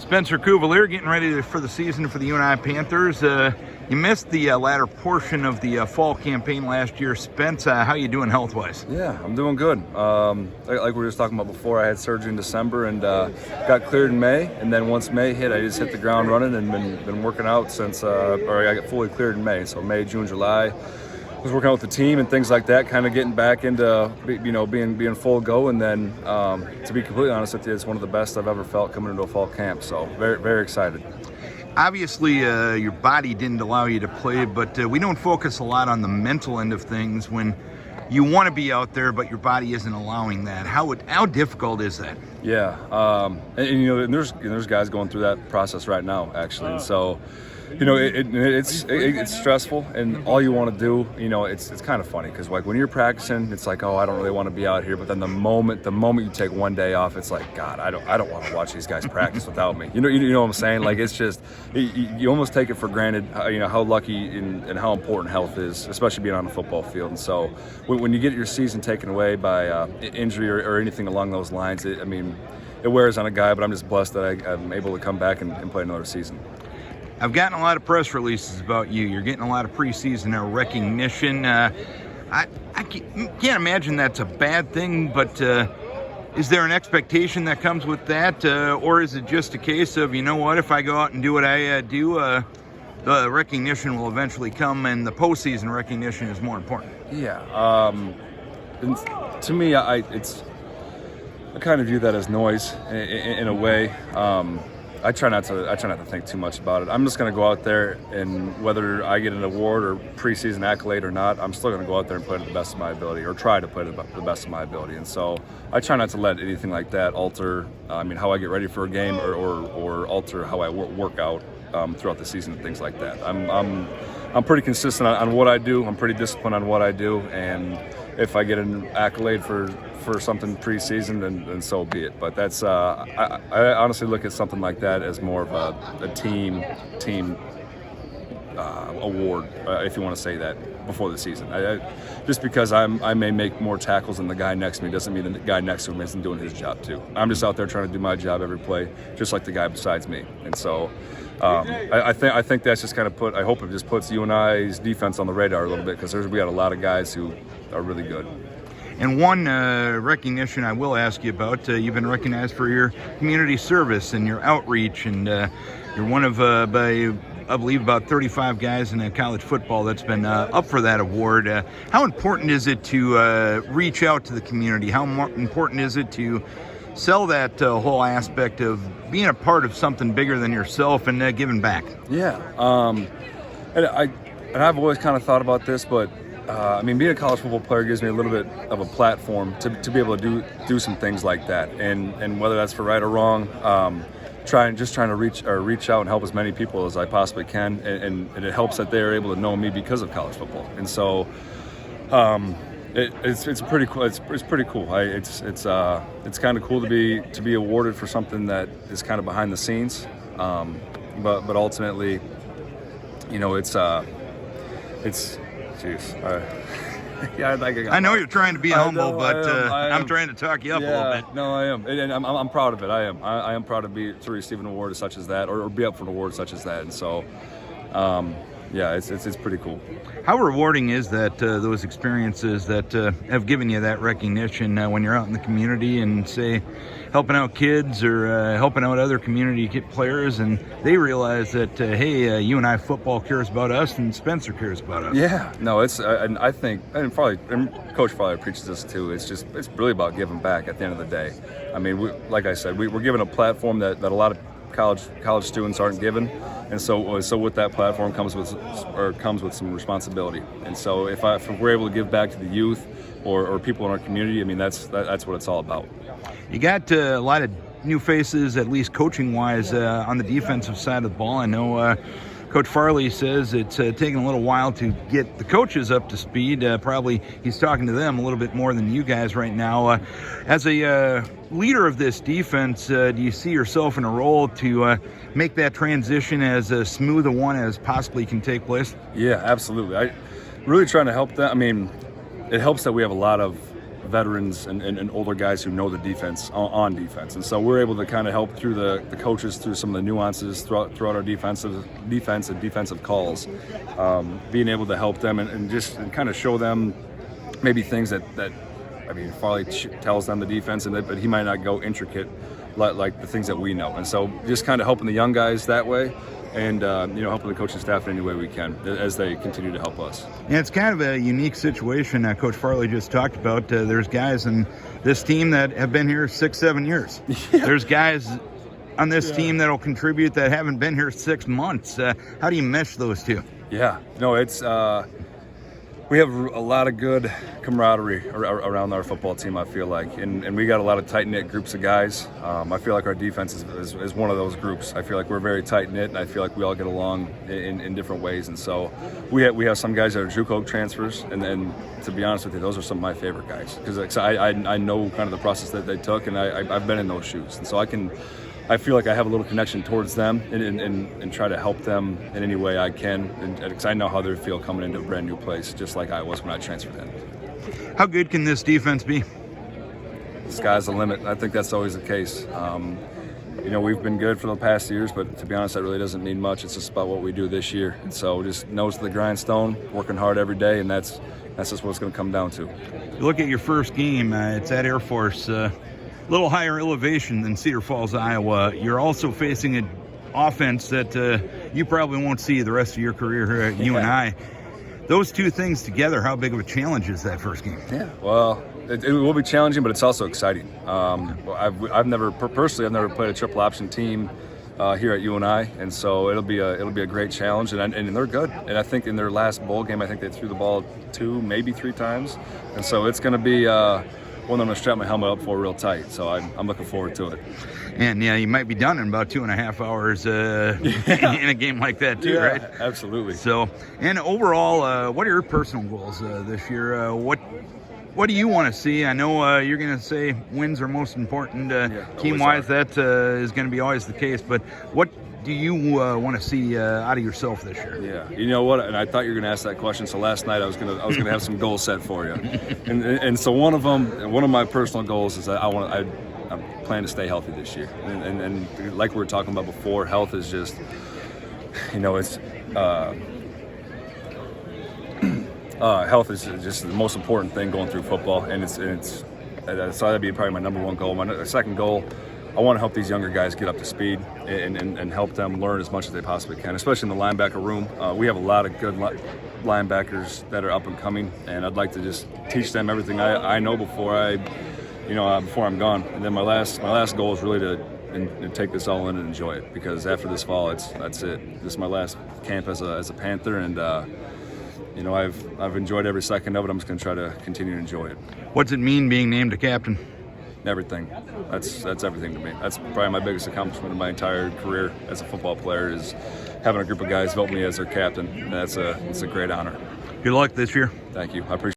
Spencer Cuvelier getting ready for the season for the UNI Panthers. You missed the latter portion of the fall campaign last year. Spence, how you doing health-wise? Yeah, I'm doing good. Like we were just talking about before, I had surgery in December and got cleared in May. And then once May hit, I just hit the ground running and been working out since, or I got fully cleared in May. So May, June, July. Was working out with the team and things like that, kind of getting back into being full go, and then to be completely honest with you, it's one of the best I've ever felt coming into a fall camp. So very, very excited. Obviously, your body didn't allow you to play, but we don't focus a lot on the mental end of things when you want to be out there, but your body isn't allowing that. How difficult is that? Yeah, and there's guys going through that process right now, actually, and so. It's stressful, and all you want to do, it's kind of funny because like when you're practicing, it's like, oh, I don't really want to be out here. But then the moment you take one day off, it's like, God, I don't want to watch these guys practice without me. You know what I'm saying? Like it's just you almost take it for granted, how lucky and how important health is, especially being on the football field. And so when you get your season taken away by injury or anything along those lines, it wears on a guy. But I'm just blessed that I'm able to come back and play another season. I've gotten a lot of press releases about you. You're getting a lot of preseason recognition. I can't imagine that's a bad thing, but is there an expectation that comes with that? Or is it just a case of, if I go out and do what I do, the recognition will eventually come and the postseason recognition is more important? Yeah. And to me, I kind of view that as noise in a way. I try not to think too much about it. I'm just going to go out there, and whether I get an award or preseason accolade or not, I'm still going to go out there and play to the best of my ability, or try to play to the best of my ability. And so I try not to let anything like that alter, how I get ready for a game, or alter how I work out throughout the season and things like that. I'm pretty consistent on what I do. I'm pretty disciplined on what I do, and if I get an accolade for something preseason, then so be it. But that's I honestly look at something like that as more of a team award, if you want to say that, before the season. Just because I may make more tackles than the guy next to me doesn't mean the guy next to him isn't doing his job too. I'm just out there trying to do my job every play, just like the guy besides me. And so I think that's just kind of I hope it just puts UNI's defense on the radar a little bit, because we got a lot of guys who are really good. And one recognition I will ask you about, you've been recognized for your community service and your outreach, and you're one of, I believe, about 35 guys in college football that's been up for that award. How important is it to reach out to the community? How important is it to sell that whole aspect of being a part of something bigger than yourself and giving back? Yeah, and I've always kind of thought about this, but being a college football player gives me a little bit of a platform to be able to do some things like that, and whether that's for right or wrong, trying to reach out and help as many people as I possibly can, and it helps that they're able to know me because of college football, and so it's pretty cool. It's pretty cool. It's kind of cool to be awarded for something that is kind of behind the scenes, but ultimately, it's. Jeez. I know you're trying to be humble, but I'm trying to talk you up a little bit. No, I am, and I'm proud of it. I am. I am proud to receive an award such as that, or be up for an award such as that. And so, it's pretty cool. How rewarding is that, those experiences that have given you that recognition when you're out in the community and, say, helping out kids or helping out other community players, and they realize that, hey, UNI football cares about us and Spencer cares about us? Yeah, no, and I think, and Coach probably preaches this too, it's really about giving back at the end of the day. Like I said, we're given a platform that a lot of college students aren't given, and so with that platform comes with some responsibility. And so if we're able to give back to the youth or people in our community, that's what it's all about. You got a lot of new faces, at least coaching wise, on the defensive side of the ball. I know Coach Farley says it's taken a little while to get the coaches up to speed. Probably he's talking to them a little bit more than you guys right now. As a leader of this defense, do you see yourself in a role to make that transition as smooth a one as possibly can take place? Yeah, absolutely. I really trying to help them. It helps that we have a lot of veterans and older guys who know the defense on defense, and so we're able to kind of help through the coaches through some of the nuances throughout our defense and defensive calls, being able to help them and just kind of show them maybe things that I mean, Farley tells them the defense, but he might not go intricate like the things that we know. And so just kind of helping the young guys that way, and helping the coaching staff in any way we can as they continue to help us. And it's kind of a unique situation that Coach Farley just talked about. There's guys in this team that have been here 6-7 years. Yeah. There's guys on this team that'll contribute that haven't been here 6 months. How do you mesh those two? Yeah, no, it's we have a lot of good camaraderie around our football team, I feel like, and we got a lot of tight-knit groups of guys. I feel like our defense is one of those groups. I feel like we're very tight-knit, and I feel like we all get along in different ways. And so we have some guys that are JUCO transfers, and then, to be honest with you, those are some of my favorite guys, because I know kind of the process that they took, and I've been in those shoes, and so I feel like I have a little connection towards them and try to help them in any way I can, because I know how they feel coming into a brand new place, just like I was when I transferred in. How good can this defense be? The sky's the limit. I think that's always the case. We've been good for the past years, but to be honest, that really doesn't mean much. It's just about what we do this year. And so just nose to the grindstone, working hard every day, and that's just what it's going to come down to. You look at your first game. It's at Air Force. Little higher elevation than Cedar Falls, Iowa. You're also facing an offense that you probably won't see the rest of your career here at UNI. Those two things together, how big of a challenge is that first game? Yeah, well, it will be challenging, but it's also exciting. I've never played a triple option team here at UNI, and so it'll be a great challenge, and they're good. And I think in their last bowl game, I think they threw the ball 2, maybe 3 times, and so it's going to be one I'm going to strap my helmet up for real tight, so I'm looking forward to it. And yeah, you might be done in about 2.5 hours in a game like that too, right? Absolutely. So, and overall, what are your personal goals this year? What do you want to see? I know you're going to say wins are most important. Team-wise, that is going to be always the case. But what do you want to see out of yourself this year? Yeah, you know what? And I thought you were going to ask that question. So last night I was going to have some goals set for you, and so one of my personal goals is that I'm planning to stay healthy this year. And like we were talking about before, health is just, it's health is just the most important thing going through football, and so that'd be probably my number one goal. My second goal, I want to help these younger guys get up to speed and help them learn as much as they possibly can, especially in the linebacker room. We have a lot of good linebackers that are up and coming, and I'd like to just teach them everything I know before I'm gone. And then my last goal is really to take this all in and enjoy it, because after this fall, that's it. This is my last camp as a Panther, and I've enjoyed every second of it. I'm just going to try to continue to enjoy it. What's it mean being named a captain? Everything. That's everything to me. That's probably my biggest accomplishment in my entire career as a football player, is having a group of guys vote me as their captain. And it's a great honor. Good luck this year. Thank you. I appreciate it.